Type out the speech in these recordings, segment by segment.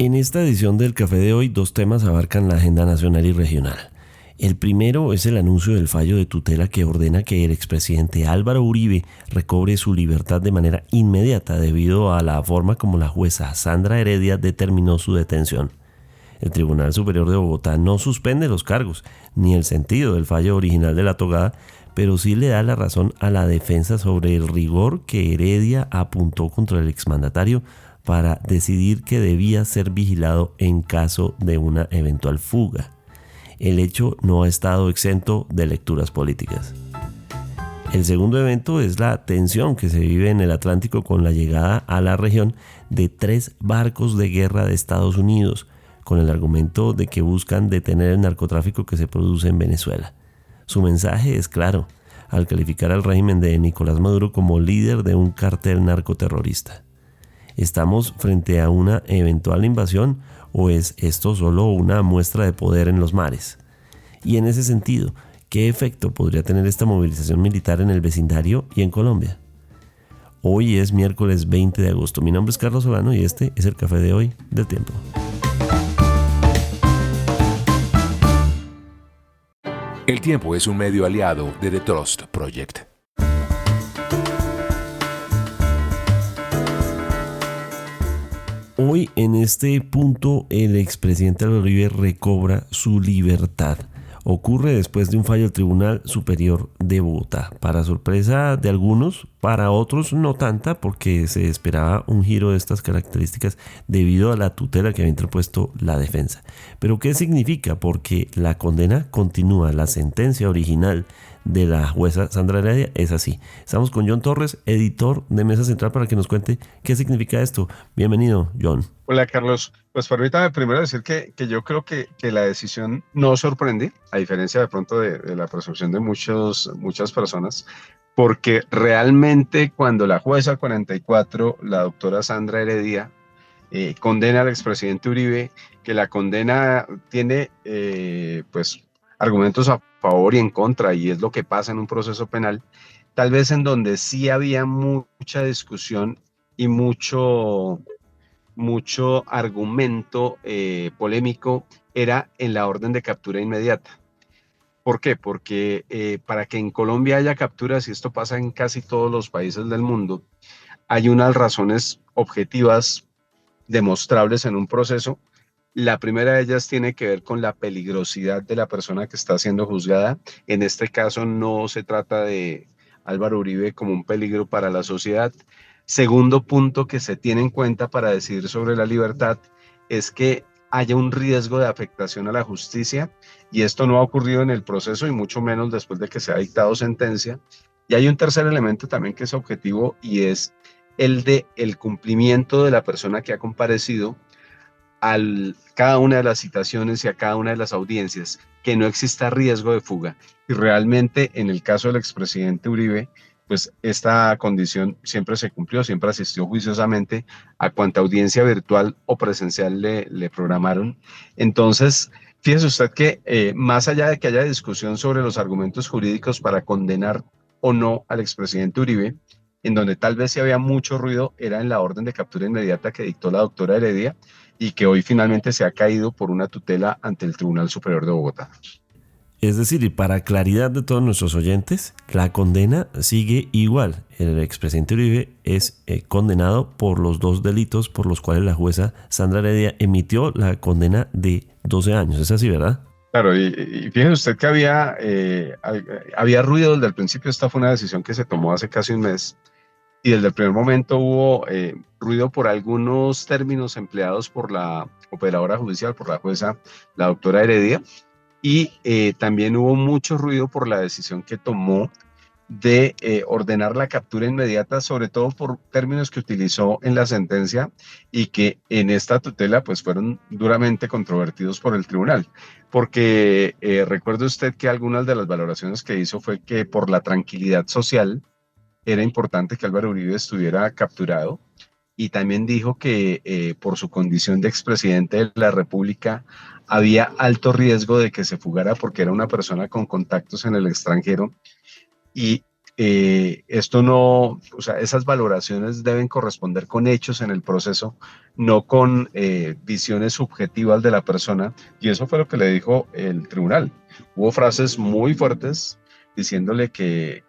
En esta edición del Café de hoy, dos temas abarcan la agenda nacional y regional. El primero es el anuncio del fallo de tutela que ordena que el expresidente Álvaro Uribe recobre su libertad de manera inmediata debido a la forma como la jueza Sandra Heredia determinó su detención. El Tribunal Superior de Bogotá no suspende los cargos ni el sentido del fallo original de la togada, pero sí le da la razón a la defensa sobre el rigor que Heredia apuntó contra el exmandatario para decidir que debía ser vigilado en caso de una eventual fuga. El hecho no ha estado exento de lecturas políticas. El segundo evento es la tensión que se vive en el Atlántico con la llegada a la región de 3 barcos de guerra de Estados Unidos, con el argumento de que buscan detener el narcotráfico que se produce en Venezuela. Su mensaje es claro, al calificar al régimen de Nicolás Maduro como líder de un cartel narcoterrorista. ¿Estamos frente a una eventual invasión o es esto solo una muestra de poder en los mares? Y en ese sentido, ¿qué efecto podría tener esta movilización militar en el vecindario y en Colombia? Hoy es miércoles 20 de agosto. Mi nombre es Carlos Solano y este es el Café de hoy del Tiempo. El Tiempo es un medio aliado de The Trust Project. Hoy en este punto el expresidente Álvaro Uribe recobra su libertad. Ocurre después de un fallo del Tribunal Superior de Bogotá. Para sorpresa de algunos, para otros no tanta, porque se esperaba un giro de estas características debido a la tutela que había interpuesto la defensa. Pero ¿qué significa? Porque la condena continúa, la sentencia original de la jueza Sandra Heredia es así. Estamos con John Torres, editor de Mesa Central, para que nos cuente qué significa esto. Bienvenido, John. Hola, Carlos. Pues permítame primero decir que yo creo que la decisión no sorprende, a diferencia de pronto de la percepción de muchas personas, porque realmente cuando la jueza 44, la doctora Sandra Heredia, condena al expresidente Uribe, que la condena tiene pues argumentos a favor y en contra, y es lo que pasa en un proceso penal, tal vez en donde sí había mucha discusión y mucho argumento polémico, era en la orden de captura inmediata. ¿Por qué? Porque para que en Colombia haya capturas, y esto pasa en casi todos los países del mundo, hay unas razones objetivas demostrables en un proceso. La primera de ellas tiene que ver con la peligrosidad de la persona que está siendo juzgada. En este caso no se trata de Álvaro Uribe como un peligro para la sociedad. Segundo punto que se tiene en cuenta para decidir sobre la libertad es que haya un riesgo de afectación a la justicia, y esto no ha ocurrido en el proceso y mucho menos después de que se ha dictado sentencia. Y hay un tercer elemento también que es objetivo, y es el de el cumplimiento de la persona que ha comparecido a cada una de las citaciones y a cada una de las audiencias, que no exista riesgo de fuga. Y realmente en el caso del expresidente Uribe, pues esta condición siempre se cumplió, siempre asistió juiciosamente a cuanta audiencia virtual o presencial le programaron. Entonces, fíjese usted que más allá de que haya discusión sobre los argumentos jurídicos para condenar o no al expresidente Uribe, en donde tal vez sí había mucho ruido, era en la orden de captura inmediata que dictó la doctora Heredia, y que hoy finalmente se ha caído por una tutela ante el Tribunal Superior de Bogotá. Es decir, y para claridad de todos nuestros oyentes, la condena sigue igual. El expresidente Uribe es condenado por los 2 delitos por los cuales la jueza Sandra Heredia emitió la condena de 12 años. ¿Es así, verdad? Claro, y fíjese usted que había ruido desde el principio. Esta fue una decisión que se tomó hace casi un mes, y desde el primer momento hubo ruido por algunos términos empleados por la operadora judicial, por la jueza, la doctora Heredia, y también hubo mucho ruido por la decisión que tomó de ordenar la captura inmediata, sobre todo por términos que utilizó en la sentencia y que en esta tutela pues fueron duramente controvertidos por el tribunal, porque recuerde usted que algunas de las valoraciones que hizo fue que por la tranquilidad social era importante que Álvaro Uribe estuviera capturado, y también dijo que por su condición de expresidente de la República había alto riesgo de que se fugara porque era una persona con contactos en el extranjero, y Esto no, o sea, esas valoraciones deben corresponder con hechos en el proceso, no con visiones subjetivas de la persona. Y eso fue lo que le dijo el tribunal. Hubo frases muy fuertes diciéndole que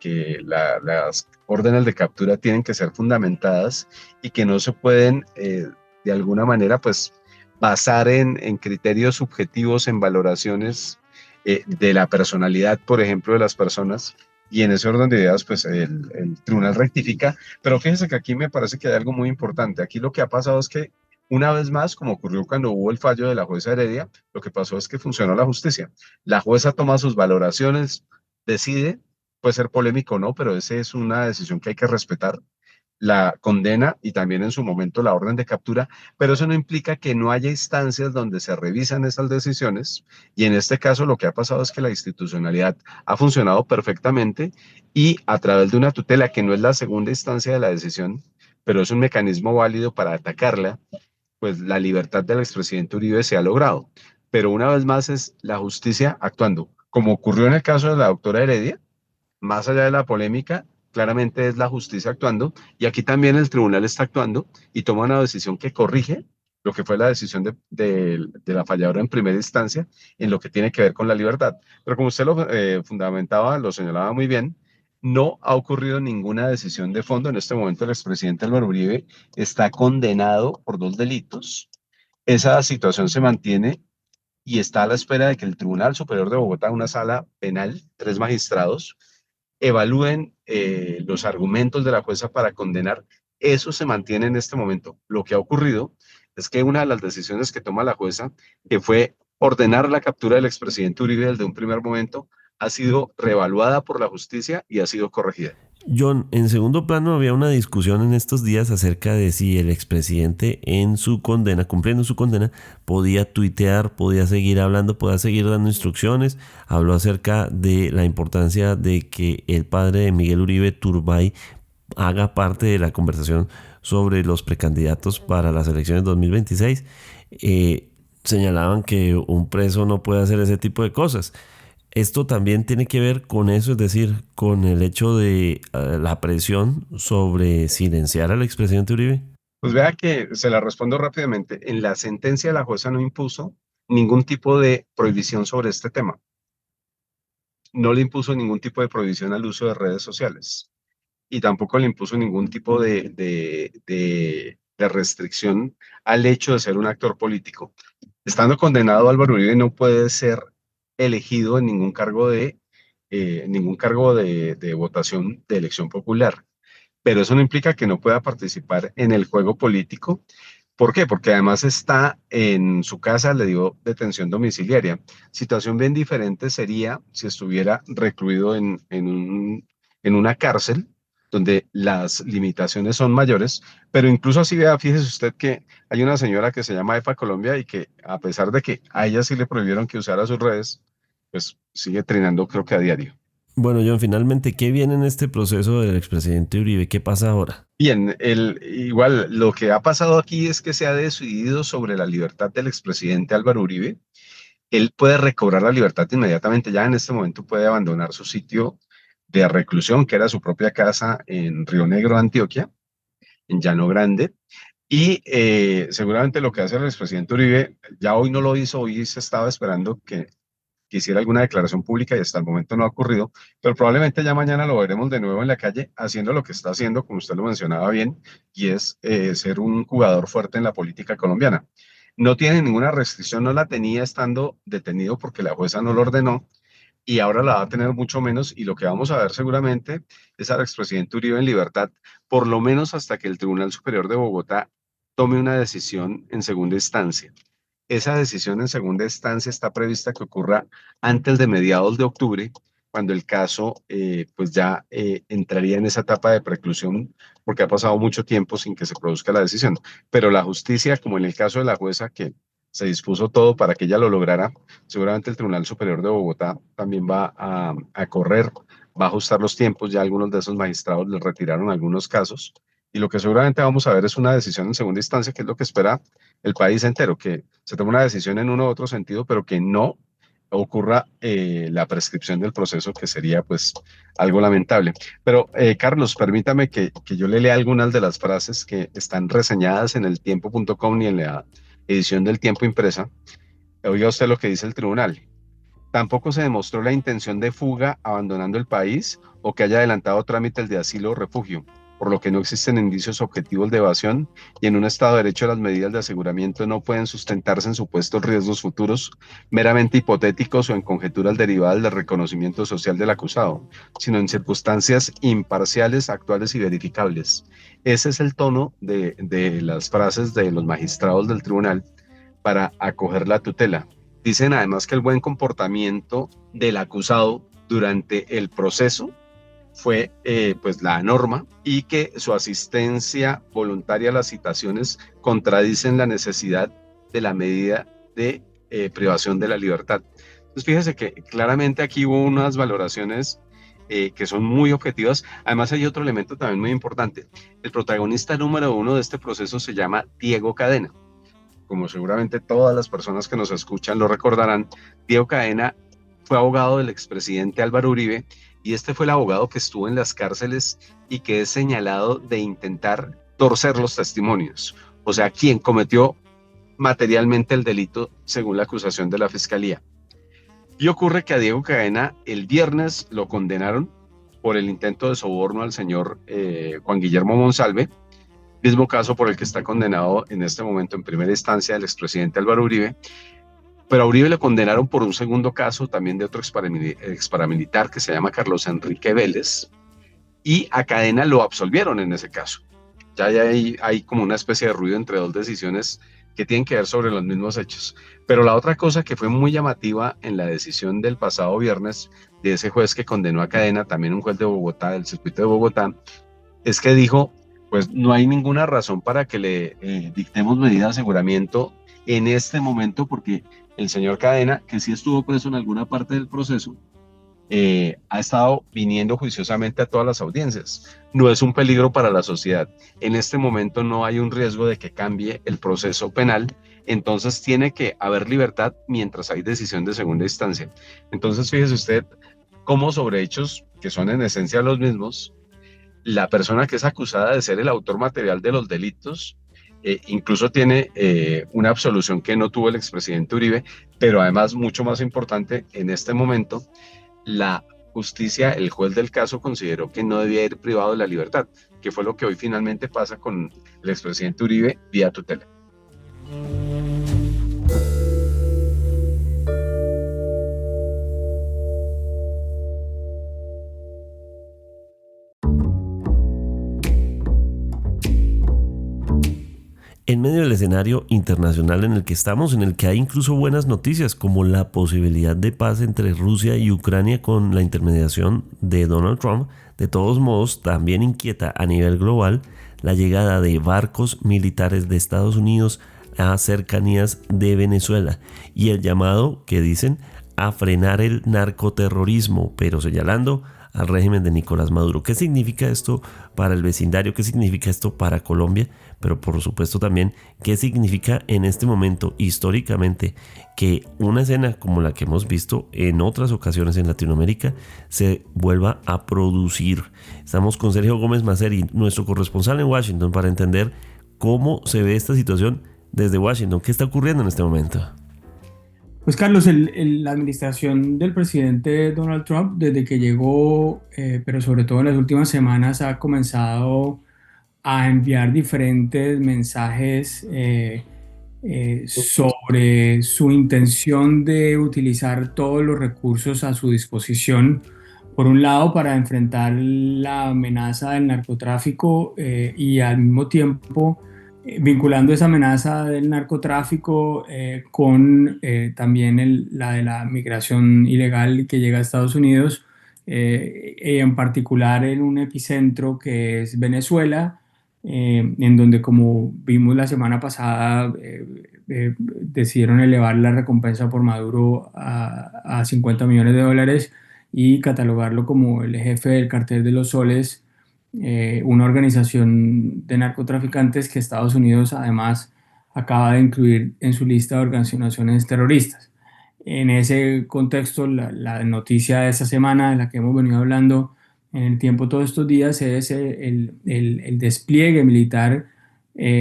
las órdenes de captura tienen que ser fundamentadas y que no se pueden, de alguna manera, pues, basar en criterios subjetivos, en valoraciones de la personalidad, por ejemplo, de las personas, y en ese orden de ideas, pues el tribunal rectifica. Pero fíjense que aquí me parece que hay algo muy importante. Aquí lo que ha pasado es que, una vez más, como ocurrió cuando hubo el fallo de la jueza Heredia, lo que pasó es que funcionó la justicia. La jueza toma sus valoraciones, decide, puede ser polémico o no, pero esa es una decisión que hay que respetar, la condena y también en su momento la orden de captura, pero eso no implica que no haya instancias donde se revisan esas decisiones, y en este caso lo que ha pasado es que la institucionalidad ha funcionado perfectamente, y a través de una tutela que no es la segunda instancia de la decisión, pero es un mecanismo válido para atacarla, pues la libertad del expresidente Uribe se ha logrado. Pero una vez más es la justicia actuando, como ocurrió en el caso de la doctora Heredia. Más allá de la polémica, claramente es la justicia actuando, y aquí también el tribunal está actuando y toma una decisión que corrige lo que fue la decisión de la falladora en primera instancia en lo que tiene que ver con la libertad. Pero como usted lo fundamentaba, lo señalaba muy bien, no ha ocurrido ninguna decisión de fondo. En este momento el expresidente Álvaro Uribe está condenado por 2 delitos. Esa situación se mantiene y está a la espera de que el Tribunal Superior de Bogotá, una sala penal, 3 magistrados, evalúen los argumentos de la jueza para condenar. Eso se mantiene en este momento. Lo que ha ocurrido es que una de las decisiones que toma la jueza, que fue ordenar la captura del expresidente Uribe desde un primer momento, ha sido reevaluada por la justicia y ha sido corregida. John, en segundo plano había una discusión en estos días acerca de si el expresidente en su condena, cumpliendo su condena, podía tuitear, podía seguir hablando, podía seguir dando instrucciones. Habló acerca de la importancia de que el padre de Miguel Uribe, Turbay, haga parte de la conversación sobre los precandidatos para las elecciones 2026. Señalaban que un preso no puede hacer ese tipo de cosas. Esto también tiene que ver con eso, es decir, con el hecho de la presión sobre silenciar al expresidente Uribe. Pues vea que se la respondo rápidamente. En la sentencia la jueza no impuso ningún tipo de prohibición sobre este tema. No le impuso ningún tipo de prohibición al uso de redes sociales, y tampoco le impuso ningún tipo de restricción al hecho de ser un actor político. Estando condenado, Álvaro Uribe no puede ser elegido en ningún cargo de votación de elección popular, pero eso no implica que no pueda participar en el juego político. ¿Por qué? Porque además está en su casa, le dio detención domiciliaria. Situación bien diferente sería si estuviera recluido en una cárcel donde las limitaciones son mayores, pero incluso así, vea, fíjese usted que hay una señora que se llama EFA Colombia, y que, a pesar de que a ella sí le prohibieron que usara sus redes, pues sigue trinando, creo que a diario. Bueno, John, finalmente, ¿qué viene en este proceso del expresidente Uribe? ¿Qué pasa ahora? Bien, igual lo que ha pasado aquí es que se ha decidido sobre la libertad del expresidente Álvaro Uribe. Él puede recobrar la libertad inmediatamente. Ya en este momento puede abandonar su sitio de reclusión, que era su propia casa en Río Negro, Antioquia, en Llano Grande. Y seguramente lo que hace el expresidente Uribe, ya hoy no lo hizo. Hoy se estaba esperando que hiciera alguna declaración pública, y hasta el momento no ha ocurrido, pero probablemente ya mañana lo veremos de nuevo en la calle haciendo lo que está haciendo, como usted lo mencionaba bien, y es ser un jugador fuerte en la política colombiana. No tiene ninguna restricción, no la tenía estando detenido porque la jueza no lo ordenó, y ahora la va a tener mucho menos, y lo que vamos a ver seguramente es al expresidente Uribe en libertad, por lo menos hasta que el Tribunal Superior de Bogotá tome una decisión en segunda instancia. Esa decisión en segunda instancia está prevista que ocurra antes de mediados de octubre, cuando el caso pues ya entraría en esa etapa de preclusión, porque ha pasado mucho tiempo sin que se produzca la decisión. Pero la justicia, como en el caso de la jueza, que se dispuso todo para que ella lo lograra, seguramente el Tribunal Superior de Bogotá también va a correr, va a ajustar los tiempos. Ya algunos de esos magistrados les retiraron algunos casos, y lo que seguramente vamos a ver es una decisión en segunda instancia, que es lo que espera el país entero, que se tome una decisión en uno u otro sentido, pero que no ocurra la prescripción del proceso, que sería pues algo lamentable. Pero Carlos, permítame que yo le lea algunas de las frases que están reseñadas en el tiempo.com y en la edición del Tiempo impresa. Oiga usted lo que dice el tribunal. Tampoco se demostró la intención de fuga abandonando el país o que haya adelantado trámites de asilo o refugio, por lo que no existen indicios objetivos de evasión y en un Estado de Derecho las medidas de aseguramiento no pueden sustentarse en supuestos riesgos futuros meramente hipotéticos o en conjeturas derivadas del reconocimiento social del acusado, sino en circunstancias imparciales, actuales y verificables. Ese es el tono de las frases de los magistrados del tribunal para acoger la tutela. Dicen además que el buen comportamiento del acusado durante el proceso fue pues la norma y que su asistencia voluntaria a las citaciones contradicen la necesidad de la medida de privación de la libertad. Entonces fíjese que claramente aquí hubo unas valoraciones que son muy objetivas. Además hay otro elemento también muy importante. El protagonista número uno de este proceso se llama Diego Cadena. Como seguramente todas las personas que nos escuchan lo recordarán, Diego Cadena fue abogado del expresidente Álvaro Uribe y este fue el abogado que estuvo en las cárceles y que es señalado de intentar torcer los testimonios. O sea, quien cometió materialmente el delito según la acusación de la fiscalía. Y ocurre que a Diego Cadena el viernes lo condenaron por el intento de soborno al señor Juan Guillermo Monsalve, mismo caso por el que está condenado en este momento en primera instancia el expresidente Álvaro Uribe, pero a Uribe le condenaron por un segundo caso también de otro exparamilitar que se llama Carlos Enrique Vélez, y a Cadena lo absolvieron en ese caso. Ya hay como una especie de ruido entre dos decisiones que tienen que ver sobre los mismos hechos. Pero la otra cosa que fue muy llamativa en la decisión del pasado viernes de ese juez que condenó a Cadena, también un juez de Bogotá, del circuito de Bogotá, es que dijo, pues no hay ninguna razón para que le dictemos medida de aseguramiento en este momento, porque el señor Cadena, que sí estuvo preso en alguna parte del proceso, ha estado viniendo juiciosamente a todas las audiencias. No es un peligro para la sociedad. En este momento no hay un riesgo de que cambie el proceso penal, entonces tiene que haber libertad mientras hay decisión de segunda instancia. Entonces fíjese usted cómo sobre hechos que son en esencia los mismos, la persona que es acusada de ser el autor material de los delitos, incluso tiene una absolución que no tuvo el expresidente Uribe, pero además, mucho más importante, en este momento, la justicia, el juez del caso consideró que no debía ir privado de la libertad, que fue lo que hoy finalmente pasa con el expresidente Uribe vía tutela. En medio del escenario internacional en el que estamos, en el que hay incluso buenas noticias, como la posibilidad de paz entre Rusia y Ucrania con la intermediación de Donald Trump, de todos modos también inquieta a nivel global la llegada de barcos militares de Estados Unidos a cercanías de Venezuela y el llamado que dicen a frenar el narcoterrorismo, pero señalando al régimen de Nicolás Maduro. ¿Qué significa esto para el vecindario? ¿Qué significa esto para Colombia? Pero por supuesto también, ¿qué significa en este momento históricamente que una escena como la que hemos visto en otras ocasiones en Latinoamérica se vuelva a producir? Estamos con Sergio Gómez Maceri, nuestro corresponsal en Washington, para entender cómo se ve esta situación desde Washington. ¿Qué está ocurriendo en este momento? Pues Carlos, la administración del presidente Donald Trump, desde que llegó, pero sobre todo en las últimas semanas, ha comenzado a enviar diferentes mensajes sobre su intención de utilizar todos los recursos a su disposición, por un lado para enfrentar la amenaza del narcotráfico y al mismo tiempo vinculando esa amenaza del narcotráfico con también la de la migración ilegal que llega a Estados Unidos, en particular en un epicentro que es Venezuela, en donde, como vimos la semana pasada, decidieron elevar la recompensa por Maduro a $50 millones y catalogarlo como el jefe del cartel de los soles, una organización de narcotraficantes que Estados Unidos además acaba de incluir en su lista de organizaciones terroristas. En ese contexto, la noticia de esta semana de la que hemos venido hablando en el tiempo todos estos días es el despliegue militar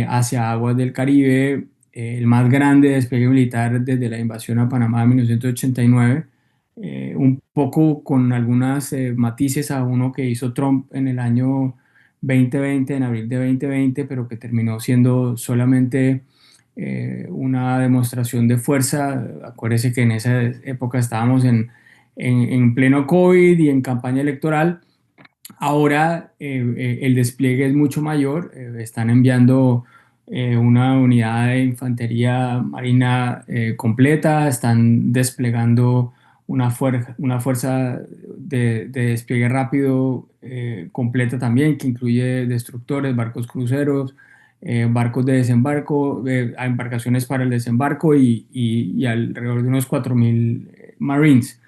hacia aguas del Caribe, el más grande despliegue militar desde la invasión a Panamá en 1989, un poco con algunas matices a uno que hizo Trump en el año 2020, en abril de 2020, pero que terminó siendo solamente una demostración de fuerza. Acuérdese que en esa época estábamos en pleno COVID y en campaña electoral. Ahora el despliegue es mucho mayor. Están enviando una unidad de infantería marina completa, están desplegando una fuerza de despliegue rápido completa también, que incluye destructores, barcos cruceros, barcos de desembarco, embarcaciones para el desembarco y alrededor de unos 4.000 Marines.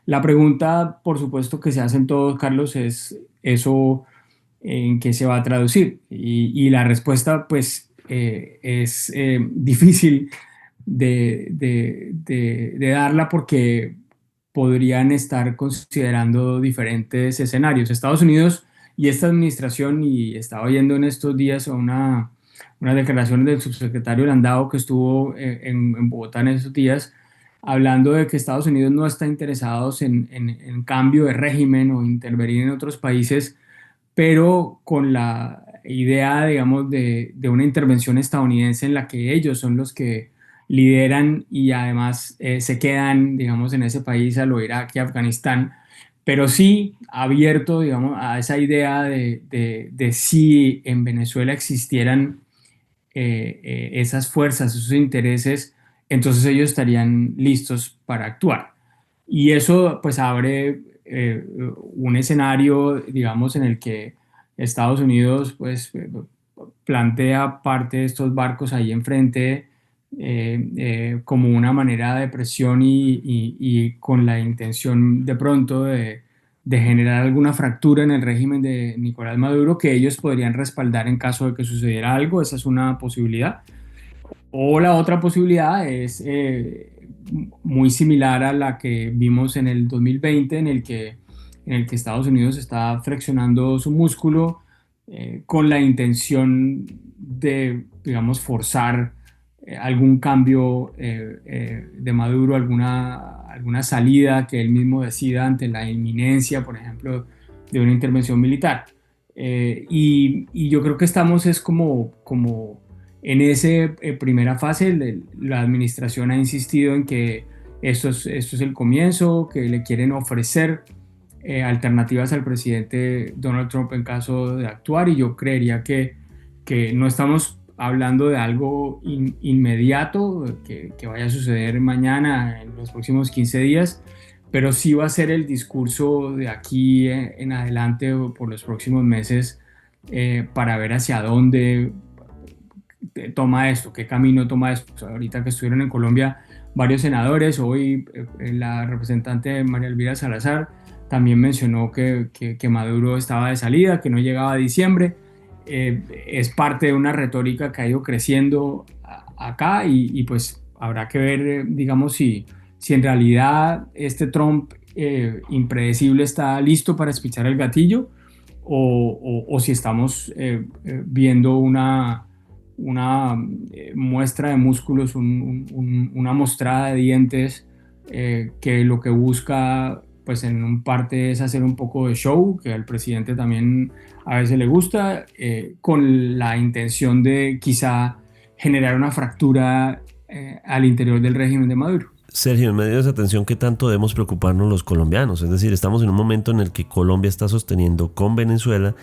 La pregunta, por supuesto, que se hacen todos, Carlos, es eso en qué se va a traducir. Y la respuesta, pues, es difícil de darla porque podrían estar considerando diferentes escenarios. Estados Unidos y esta administración, y estaba oyendo en estos días una declaración del subsecretario Landau que estuvo en Bogotá en esos días, hablando de que Estados Unidos no está interesado en cambio de régimen o intervenir en otros países, pero con la idea, digamos, de una intervención estadounidense en la que ellos son los que lideran y además se quedan, digamos, en ese país a lo Irak y Afganistán, pero sí abierto, digamos, a esa idea de si en Venezuela existieran esas fuerzas, esos intereses, entonces ellos estarían listos para actuar. Y eso pues abre un escenario, digamos, en el que Estados Unidos pues plantea parte de estos barcos ahí enfrente como una manera de presión y con la intención de pronto de generar alguna fractura en el régimen de Nicolás Maduro que ellos podrían respaldar en caso de que sucediera algo. Esa es una posibilidad. O la otra posibilidad es muy similar a la que vimos en el 2020, en el que Estados Unidos está flexionando su músculo con la intención de, digamos, forzar algún cambio de Maduro, alguna salida que él mismo decida ante la inminencia, por ejemplo, de una intervención militar. Y yo creo que estamos es como en esa primera fase. La administración ha insistido en que esto es el comienzo, que le quieren ofrecer alternativas al presidente Donald Trump en caso de actuar, y yo creería que no estamos hablando de algo inmediato, que vaya a suceder mañana, en los próximos 15 días, pero sí va a ser el discurso de aquí en adelante por los próximos meses para ver hacia dónde toma esto, qué camino toma esto. O sea, ahorita que estuvieron en Colombia varios senadores, hoy la representante María Elvira Salazar también mencionó que Maduro estaba de salida, que no llegaba a diciembre. Es parte de una retórica que ha ido creciendo acá y pues habrá que ver, digamos, si en realidad este Trump impredecible está listo para espichar el gatillo o si estamos viendo una muestra de músculos, una mostrada de dientes que lo que busca pues en un parte es hacer un poco de show, que al presidente también a veces le gusta, con la intención de quizá generar una fractura al interior del régimen de Maduro. Sergio, en medio de esa tensión, ¿qué tanto debemos preocuparnos los colombianos? Es decir, estamos en un momento en el que Colombia está sosteniendo con Venezuela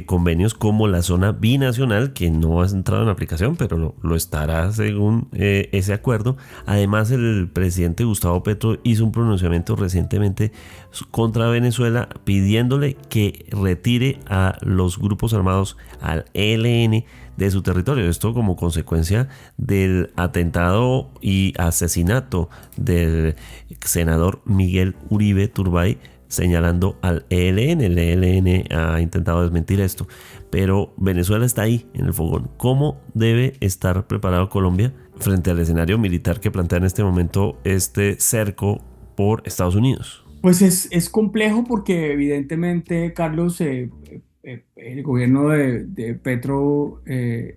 convenios como la zona binacional, que no ha entrado en aplicación, pero lo estará según ese acuerdo. Además, el presidente Gustavo Petro hizo un pronunciamiento recientemente contra Venezuela pidiéndole que retire a los grupos armados, al ELN, de su territorio. Esto como consecuencia del atentado y asesinato del senador Miguel Uribe Turbay señalando al ELN. El ELN ha intentado desmentir esto, pero Venezuela está ahí en el fogón. ¿Cómo debe estar preparado Colombia frente al escenario militar que plantea en este momento este cerco por Estados Unidos? Pues es complejo porque evidentemente, Carlos, el gobierno de Petro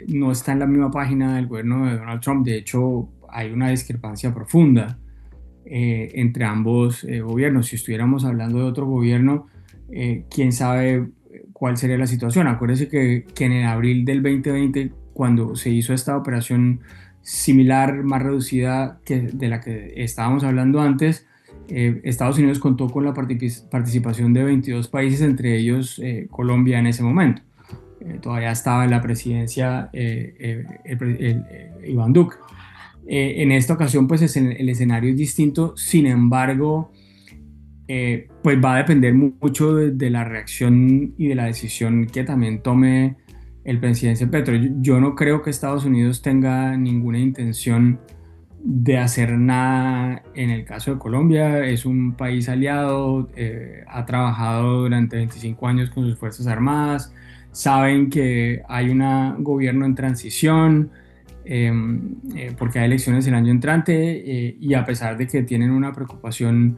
no está en la misma página del gobierno de Donald Trump. De hecho, hay una discrepancia profunda entre ambos gobiernos. Si estuviéramos hablando de otro gobierno, quién sabe cuál sería la situación. Acuérdense que en el abril del 2020, cuando se hizo esta operación similar, más reducida de la que estábamos hablando antes, Estados Unidos contó con la participación de 22 países, entre ellos Colombia en ese momento. Todavía estaba en la presidencia Iván Duque. En esta ocasión, pues el escenario es distinto. Sin embargo, pues va a depender mucho de la reacción y de la decisión que también tome el presidente Petro. Yo no creo que Estados Unidos tenga ninguna intención de hacer nada en el caso de Colombia. Es un país aliado, ha trabajado durante 25 años con sus Fuerzas Armadas, saben que hay un gobierno en transición, porque hay elecciones el año entrante, y a pesar de que tienen una preocupación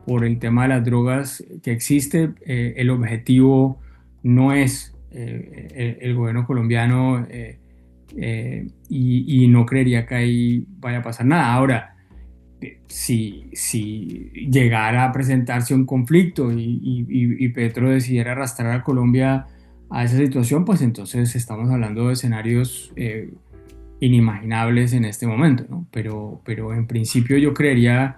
por el tema de las drogas que existe, el objetivo no es el gobierno colombiano, y no creería que ahí vaya a pasar nada. Ahora, si llegara a presentarse un conflicto y Petro decidiera arrastrar a Colombia a esa situación, pues entonces estamos hablando de escenarios inimaginables en este momento, ¿no? Pero en principio yo creería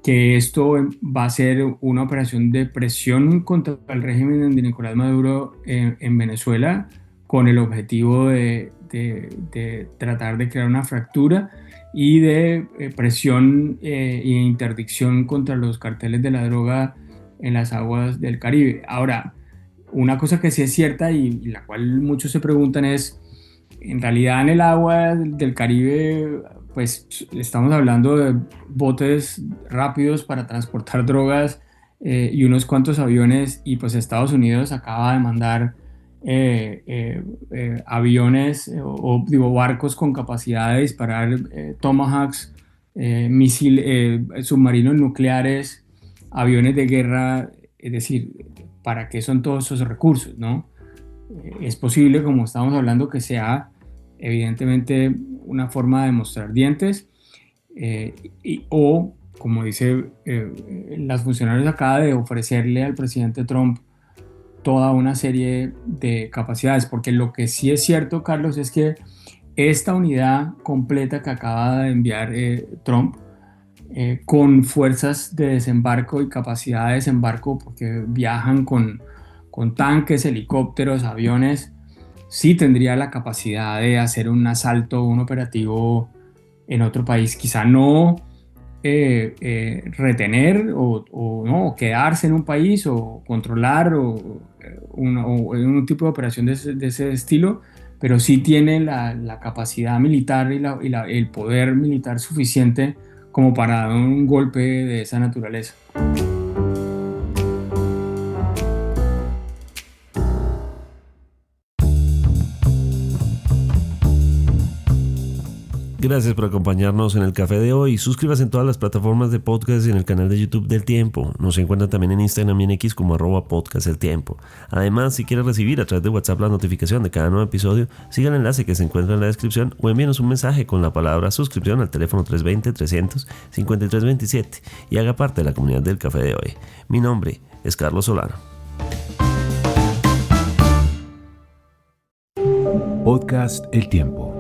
que esto va a ser una operación de presión contra el régimen de Nicolás Maduro en Venezuela, con el objetivo de tratar de crear una fractura y de presión e interdicción contra los carteles de la droga en las aguas del Caribe. Ahora, una cosa que sí es cierta y la cual muchos se preguntan es, en realidad en el agua del Caribe, pues estamos hablando de botes rápidos para transportar drogas y unos cuantos aviones, y pues Estados Unidos acaba de mandar aviones barcos con capacidad de disparar Tomahawks, submarinos nucleares, aviones de guerra. Es decir, ¿para qué son todos esos recursos, no? Es posible, como estamos hablando, que sea evidentemente una forma de mostrar dientes, o, como dice las funcionarios acá, de ofrecerle al presidente Trump toda una serie de capacidades, porque lo que sí es cierto, Carlos, es que esta unidad completa que acaba de enviar Trump, con fuerzas de desembarco y capacidad de desembarco, porque viajan con tanques, helicópteros, aviones, sí tendría la capacidad de hacer un asalto, un operativo en otro país. Quizá no retener o quedarse en un país o controlar o un tipo de operación de ese estilo, pero sí tiene la capacidad militar y el poder militar suficiente como para dar un golpe de esa naturaleza. Gracias por acompañarnos en el café de hoy. Suscríbase en todas las plataformas de podcast y en el canal de YouTube del Tiempo. Nos encuentran también en Instagram y en X como @podcasteltiempo. Además, si quiere recibir a través de WhatsApp la notificación de cada nuevo episodio, siga el enlace que se encuentra en la descripción o envíenos un mensaje con la palabra suscripción al teléfono 320-300-5327 y haga parte de la comunidad del café de hoy. Mi nombre es Carlos Solano. Podcast El Tiempo.